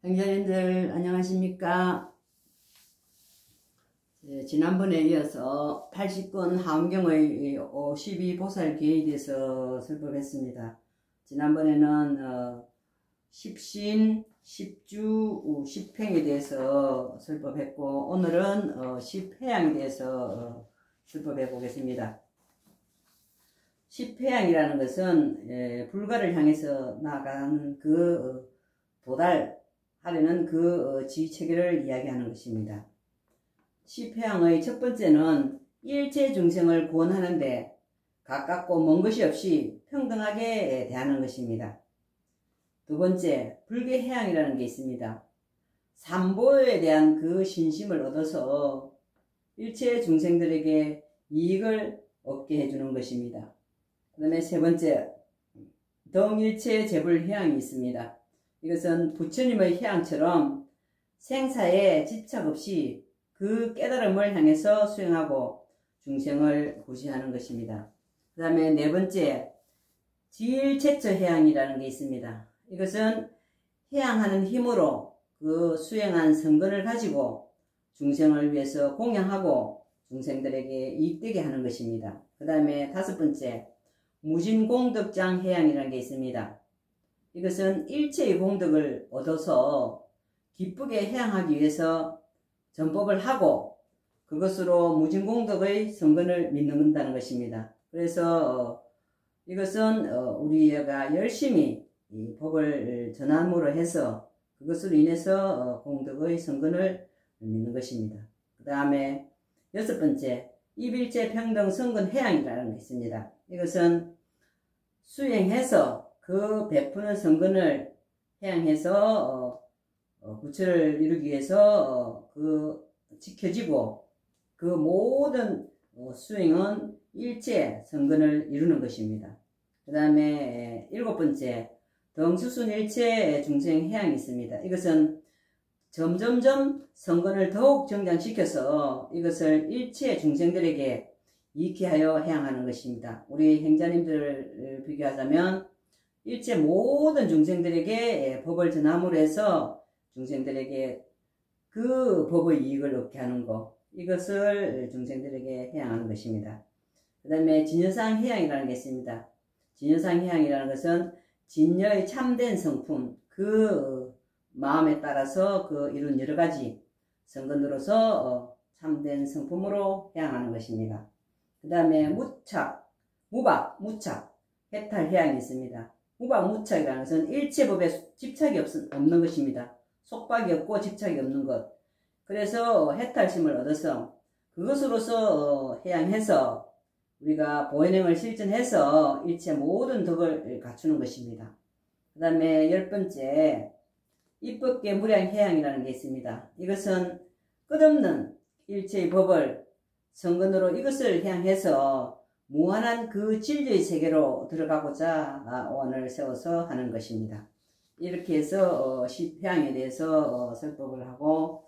형제님들 안녕하십니까? 지난번에 이어서 80권 하엄경의 52보살기에 대해서 설법했습니다. 지난번에는 십신, 십주, 십행에 대해서 설법했고 오늘은 십회양에 대해서 설법해 보겠습니다. 십회양이라는 것은 불가를 향해서 나아가는 도달하려는 지체계를 이야기하는 것입니다. 십회양의 첫 번째는 일체 중생을 구원하는데 가깝고 먼 것이 없이 평등하게 대하는 것입니다. 두 번째, 불계회양이라는 게 있습니다. 삼보에 대한 신심을 얻어서 일체 중생들에게 이익을 얻게 해주는 것입니다. 그 다음에 세 번째, 덩일체 재불회양이 있습니다. 이것은 부처님의 회양처럼 생사에 집착 없이 그 깨달음을 향해서 수행하고 중생을 구시하는 것입니다. 그 다음에 네 번째, 지일체처회양이라는 게 있습니다. 이것은 회양하는 힘으로 그 수행한 성근을 가지고 중생을 위해서 공양하고 중생들에게 이익되게 하는 것입니다. 그 다음에 다섯 번째, 무진공덕장 회양이라는 게 있습니다. 이것은 일체의 공덕을 얻어서 기쁘게 회양하기 위해서 전법을 하고 그것으로 무진공덕의 성근을 믿는다는 것입니다. 그래서 이것은 우리가 열심히 이 법을 전함으로 해서 그것으로 인해서 공덕의 성근을 믿는 것입니다. 그 다음에 여섯 번째, 입일체 평등 성근 회양이라는 게 있습니다. 이것은 수행해서 그 베푸는 성근을 회양해서 부처를 이루기 위해서 지켜지고 그 모든 수행은 일체 성근을 이루는 것입니다. 그 다음에 일곱 번째, 덩수순일체 중생 회양이 있습니다. 이것은 점점점 성근을 더욱 정장시켜서 이것을 일체 중생들에게 이익케 하여 회양하는 것입니다. 우리 행자님들을 비교하자면 일체 모든 중생들에게 법을 전함으로 해서 중생들에게 그 법의 이익을 얻게 하는 것, 이것을 중생들에게 회양하는 것입니다. 그 다음에 진여상 회양이라는 게 있습니다. 진여상 회양이라는 것은 진여의 참된 성품, 그 마음에 따라서 이룬 여러가지 성근으로서 참된 성품으로 회양하는 것입니다. 그 다음에 무착, 무박, 무착, 해탈 회양이 있습니다. 무박, 무착이라는 것은 일체법에 집착이 없는 것입니다. 속박이 없고 집착이 없는 것. 그래서 해탈심을 얻어서 그것으로서 회양해서 우리가 보현행을 실천해서 일체 모든 덕을 갖추는 것입니다. 그 다음에 열 번째, 입법계 무량 회양이라는 게 있습니다. 이것은 끝없는 일체의 법을 성근으로 이것을 향해서 무한한 그 진리의 세계로 들어가고자 원을 세워서 하는 것입니다. 이렇게 해서 십회양에 대해서 설법을 하고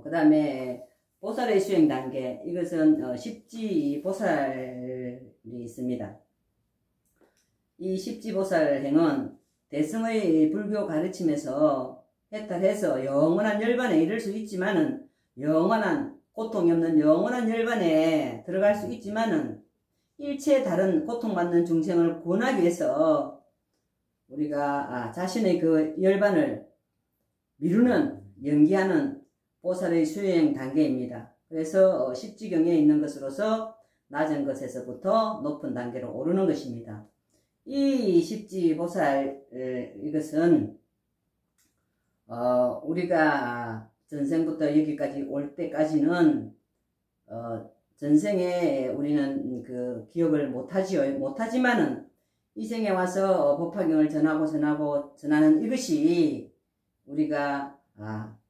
그 다음에 보살의 수행 단계, 이것은 십지보살이 있습니다. 이 십지보살행은 대승의 불교 가르침에서 해탈해서 영원한 열반에 이를 수 있지만은, 영원한 고통이 없는 영원한 열반에 들어갈 수 있지만은 일체 다른 고통받는 중생을 구원하기 위해서 우리가 자신의 그 열반을 미루는, 연기하는 보살의 수행 단계입니다. 그래서 십지경에 있는 것으로서 낮은 것에서부터 높은 단계로 오르는 것입니다. 이 십지보살, 이것은 우리가 전생부터 여기까지 올 때까지는 전생에 우리는 기억을 못하지만은 이 생에 와서 법화경을 전하는 이것이 우리가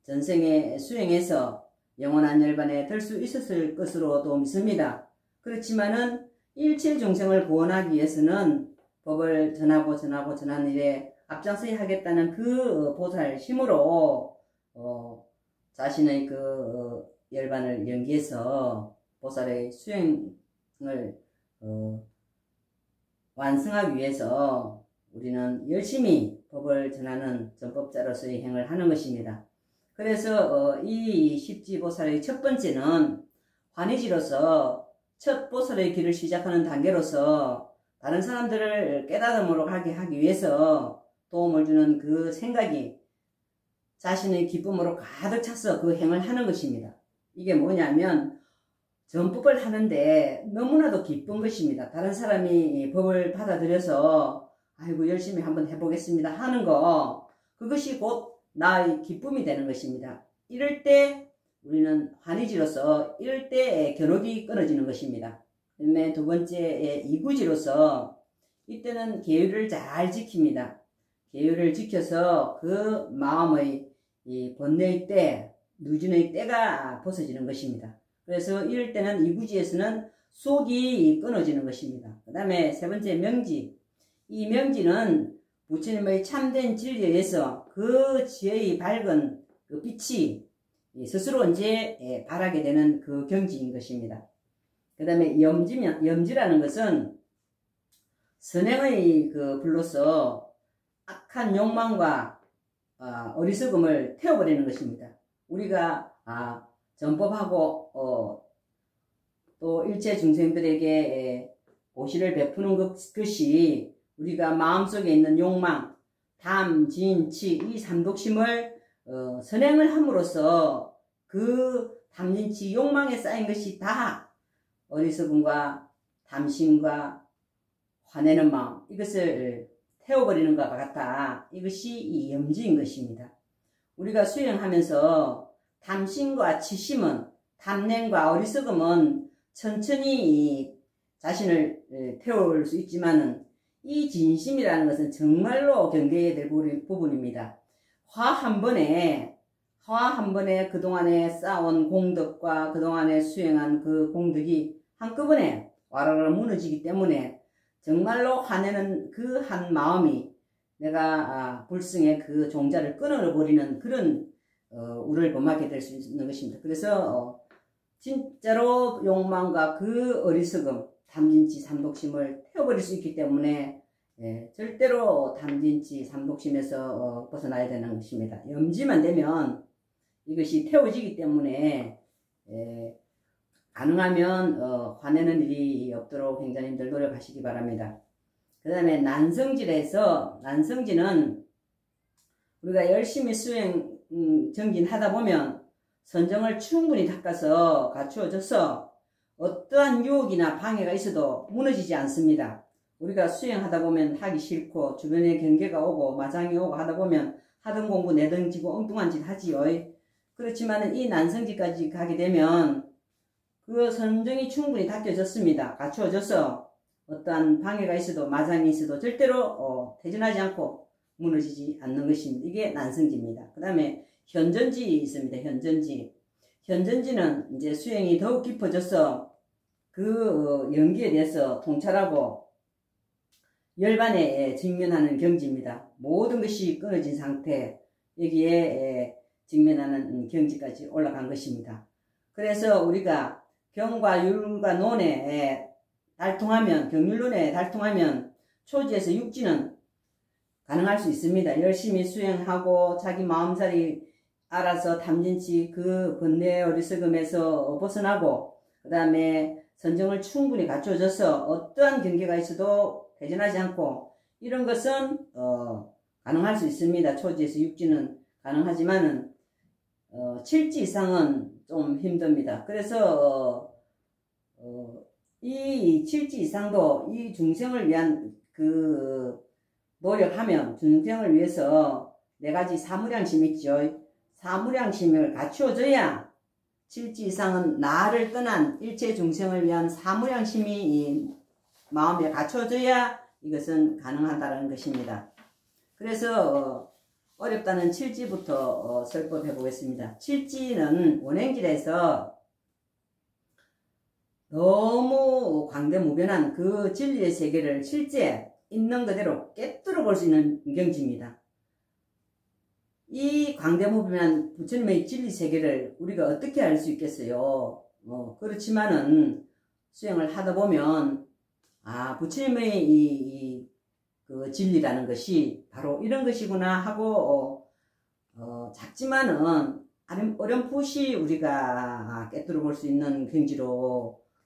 전생에 수행해서 영원한 열반에 들 수 있었을 것으로도 믿습니다. 그렇지만은 일체 중생을 구원하기 위해서는 법을 전하는 일에 앞장서야 하겠다는 그 보살 힘으로 자신의 열반을 연기해서 보살의 수행을 완성하기 위해서 우리는 열심히 법을 전하는 전법자로서의 행을 하는 것입니다. 그래서 이 십지보살의 첫 번째는 환희지로서 첫 보살의 길을 시작하는 단계로서 다른 사람들을 깨달음으로 가게 하기 위해서 도움을 주는 그 생각이 자신의 기쁨으로 가득 차서 그 행을 하는 것입니다. 이게 뭐냐면 전법을 하는데 너무나도 기쁜 것입니다. 다른 사람이 법을 받아들여서 아이고 열심히 한번 해보겠습니다 하는 거, 그것이 곧 나의 기쁨이 되는 것입니다. 이럴 때 우리는 환희지로서 이럴 때 견옥이 끊어지는 것입니다. 그다음에 두 번째 이구지로서 이때는 계율을 잘 지킵니다. 계율을 지켜서 그 마음의 이 번뇌의 때, 누진의 때가 벗어지는 것입니다. 그래서 이럴 때는 이구지에서는 속이 끊어지는 것입니다. 그 다음에 세 번째 명지. 이 명지는 부처님의 참된 진리에 의해서 그 지혜의 밝은 그 빛이 스스로 이제 발하게 되는 그 경지인 것입니다. 그 다음에 염지라는 것은 선행의 그 불로서 악한 욕망과 어리석음을 태워버리는 것입니다. 우리가 전법하고 또 일체 중생들에게 보시를 베푸는 것이 우리가 마음속에 있는 욕망, 담, 진, 치 이 삼독심을 선행을 함으로써 그 담진치 욕망에 쌓인 것이 다 어리석음과 담심과 화내는 마음, 이것을 태워버리는 것과 같다. 이것이 이 염지인 것입니다. 우리가 수행하면서 담심과 치심은, 탐냄과 어리석음은 천천히 자신을 태울 수 있지만은 이 진심이라는 것은 정말로 경계해야 될 부분입니다. 화 한 번에 그동안에 쌓아온 공덕과 그동안에 수행한 그 공덕이 한꺼번에 와라라 무너지기 때문에 정말로 화내는 그 한 마음이 내가 불승의 그 종자를 끊어버리는 그런 우를 범하게 될 수 있는 것입니다. 그래서 진짜로 욕망과 그 어리석음, 담진치 삼독심을 태워버릴 수 있기 때문에 절대로 담진치 삼독심에서 벗어나야 되는 것입니다. 염지만 되면 이것이 태워지기 때문에 가능하면 화내는 일이 없도록 행자님들 노력하시기 바랍니다. 그 다음에 난성지에서, 난성지는 우리가 열심히 수행 정진하다 보면 선정을 충분히 닦아서 갖추어져서 어떠한 유혹이나 방해가 있어도 무너지지 않습니다. 우리가 수행하다 보면 하기 싫고 주변에 경계가 오고 마장이 오고 하다 보면 하던 공부 내던지고 엉뚱한 짓 하지요. 그렇지만 이 난성지까지 가게 되면 그 선정이 충분히 닦여졌습니다. 갖추어져서 어떠한 방해가 있어도 마장이 있어도 절대로 퇴진하지 않고 무너지지 않는 것입니다. 이게 난성지입니다. 그 다음에 현전지 있습니다. 현전지는 이제 수행이 더욱 깊어져서 그 연기에 대해서 통찰하고 열반에 직면하는 경지입니다. 모든 것이 끊어진 상태, 여기에 직면하는 경지까지 올라간 것입니다. 그래서 우리가 경과 율과 논에 달통하면, 경율론에 달통하면 초지에서 육지는 가능할 수 있습니다. 열심히 수행하고 자기 마음자리 알아서 담진치 그 번뇌 어리석음에서 벗어나고 그 다음에 선정을 충분히 갖춰져서 어떠한 경계가 있어도 회전하지 않고 이런 것은 가능할 수 있습니다. 초지에서 육지는 가능하지만은 7지 이상은 좀 힘듭니다. 그래서 이 7지 이상도 이 중생을 위한 그 노력하면 중생을 위해서 4가지 사무량심이 있죠. 사무량심을 갖추어져야 7지 이상은 나를 떠난 일체 중생을 위한 사무량심이 마음에 갖춰져야 이것은 가능하다는 것입니다. 그래서 어렵다는 7지부터 설법해 보겠습니다. 7지는 원행질에서 너무 광대무변한 그 진리의 세계를 실제 있는 그대로 깨뜨려 볼 수 있는 경지입니다. 이 광대무변한 부처님의 진리 세계를 우리가 어떻게 알 수 있겠어요? 그렇지만은 수행을 하다 보면 부처님의 그 진리라는 것이 바로 이런 것이구나 하고 작지만은 어렴풋이 우리가 꿰뚫어 볼 수 있는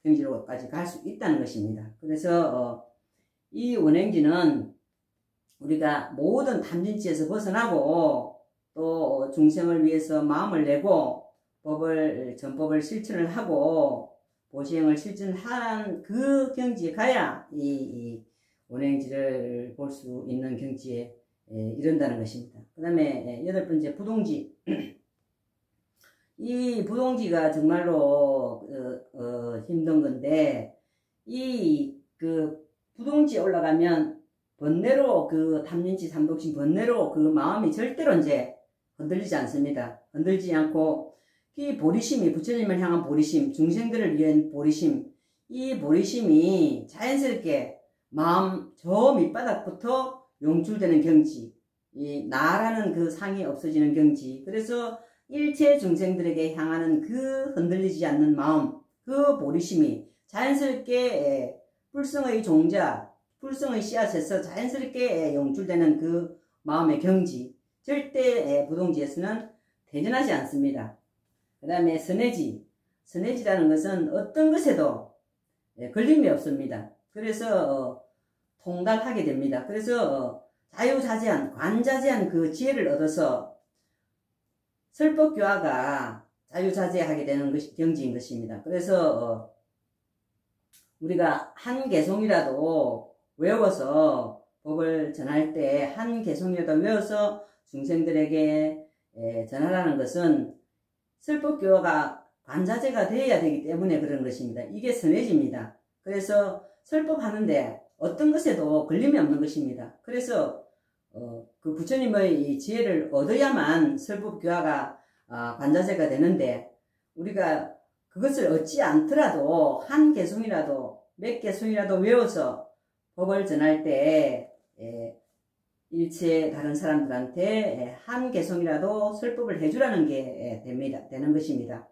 경지로까지 갈 수 있다는 것입니다. 그래서 이 원행지는 우리가 모든 탐진치에서 벗어나고 또 중생을 위해서 마음을 내고 전법을 실천을 하고 보시행을 실천한 그 경지에 가야 이 원행지를 볼 수 있는 경지에 이른다는 것입니다. 그 다음에 8번째 부동지. 이 부동지가 정말로 힘든 건데 그 부동지에 올라가면 번뇌로 그 탐진치 삼독신 번뇌로 그 마음이 절대로 이제 흔들리지 않습니다. 흔들리지 않고 이 보리심이 부처님을 향한 보리심, 중생들을 위한 보리심, 이 보리심이 자연스럽게 마음 저 밑바닥부터 용출되는 경지, 이 나라는 그 상이 없어지는 경지. 그래서 일체 중생들에게 향하는 그 흔들리지 않는 마음, 그 보리심이 자연스럽게 불성의 종자, 불성의 씨앗에서 자연스럽게 용출되는 그 마음의 경지, 절대 부동지에서는 대전하지 않습니다. 그 다음에 선해지. 선해지라는 것은 어떤 것에도 걸림이 없습니다. 그래서 통달하게 됩니다. 그래서 자유자재한, 관자재한 그 지혜를 얻어서 설법교화가 자유자재하게 되는 것이 경지인 것입니다. 그래서 우리가 한 개송이라도 외워서 법을 전할 때 한 개송이라도 외워서 중생들에게 전하라는 것은 설법교화가 관자재가 되어야 되기 때문에 그런 것입니다. 이게 선해집니다. 그래서 설법하는데 어떤 것에도 걸림이 없는 것입니다. 그래서 그 부처님의 이 지혜를 얻어야만 설법교화가 관자재가 되는데 우리가 그것을 얻지 않더라도 한 개송이라도 몇 개송이라도 외워서 법을 전할 때 일체 다른 사람들한테 한 개송이라도 설법을 해주라는 게 되는 것입니다.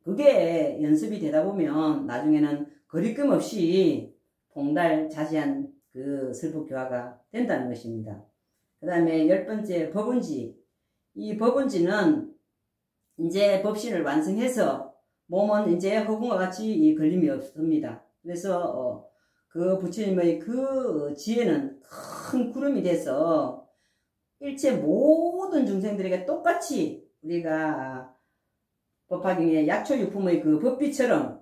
그게 연습이 되다 보면 나중에는 거리낌 없이 통달자재한 그 설법교화가 된다는 것입니다. 그 다음에 10번째 법운지. 이 법운지는 이제 법신을 완성해서 몸은 이제 허공과 같이 걸림이 없습니다. 그래서 그 부처님의 그 지혜는 큰 구름이 돼서 일체 모든 중생들에게 똑같이 우리가 법화경의 약초유품의 그 법비처럼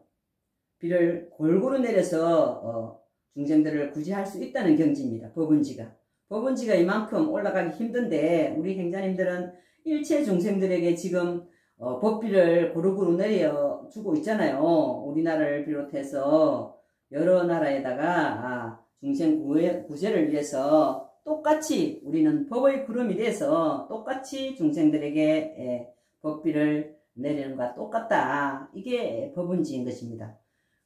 비를 골고루 내려서 중생들을 구제할 수 있다는 경지입니다. 법운지가. 법운지가 이만큼 올라가기 힘든데 우리 행자님들은 일체 중생들에게 지금 법비를 고루고루 내려주고 있잖아요. 우리나라를 비롯해서 여러 나라에다가 중생 구제를 위해서 똑같이 우리는 법의 구름이 돼서 똑같이 중생들에게 법비를 내리는 것과 똑같다. 이게 법운지인 것입니다.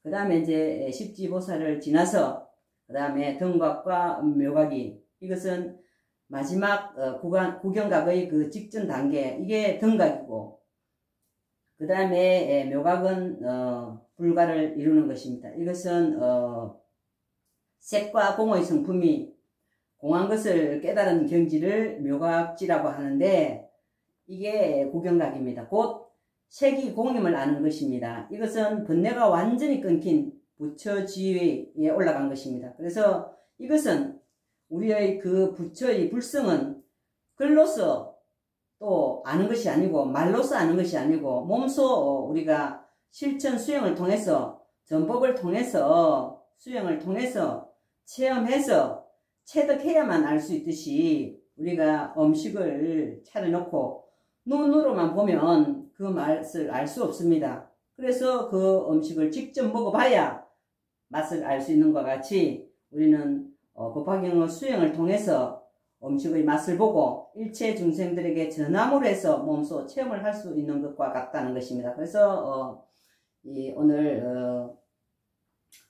그 다음에 이제 십지보살을 지나서 그 다음에 등각과 묘각이, 이것은 마지막 구경각의 그 직전 단계, 이게 등각이고, 그 다음에 묘각은 불가를 이루는 것입니다. 이것은 색과 공의 성품이 공한 것을 깨달은 경지를 묘각지라고 하는데, 이게 구경각입니다. 곧 색이 공임을 아는 것입니다. 이것은 번뇌가 완전히 끊긴 부처지위에 올라간 것입니다. 그래서 이것은 우리의 그 부처의 불성은 글로서 또 아는 것이 아니고 말로서 아는 것이 아니고 몸소 우리가 실천 수행을 통해서 전법을 통해서 수행을 통해서 체험해서 체득해야만 알 수 있듯이 우리가 음식을 차려놓고 눈으로만 보면 그 맛을 알 수 없습니다. 그래서 그 음식을 직접 먹어봐야 맛을 알 수 있는 것과 같이 우리는 법화경의 수행을 통해서 음식의 맛을 보고 일체 중생들에게 전함으로 해서 몸소 체험을 할 수 있는 것과 같다는 것입니다. 그래서 오늘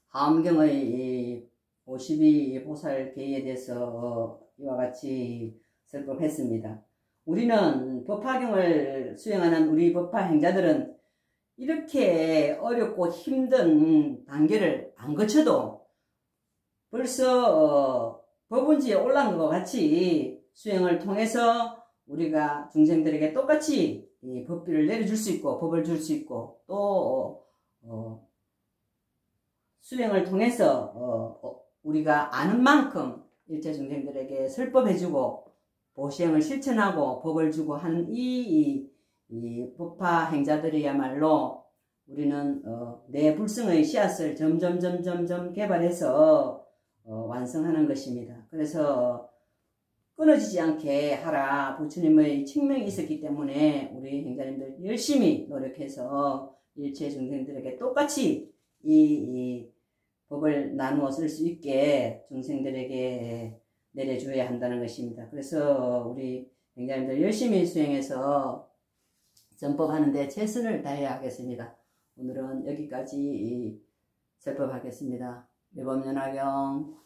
하엄경의 52보살계에 대해서 이와 같이 설법했습니다. 우리는 법화경을 수행하는 우리 법화 행자들은 이렇게 어렵고 힘든 단계를 안 거쳐도 벌써 법운지에 올라간 것 같이 수행을 통해서 우리가 중생들에게 똑같이 이 법비를 내려줄 수 있고 법을 줄 수 있고 또 수행을 통해서 우리가 아는 만큼 일체 중생들에게 설법해주고 보시행을 실천하고 법을 주고 하는 이 법화 행자들이야말로 우리는 내 불성의 씨앗을 점점 개발해서 완성하는 것입니다. 그래서 끊어지지 않게 하라 부처님의 칙명이 있었기 때문에 우리 행자님들 열심히 노력해서 일체 중생들에게 똑같이 이 법을 나누어 쓸 수 있게 중생들에게 내려줘야 한다는 것입니다. 그래서 우리 행자님들 열심히 수행해서 전법하는데 최선을 다해야 하겠습니다. 오늘은 여기까지 설법하겠습니다. 매범연화경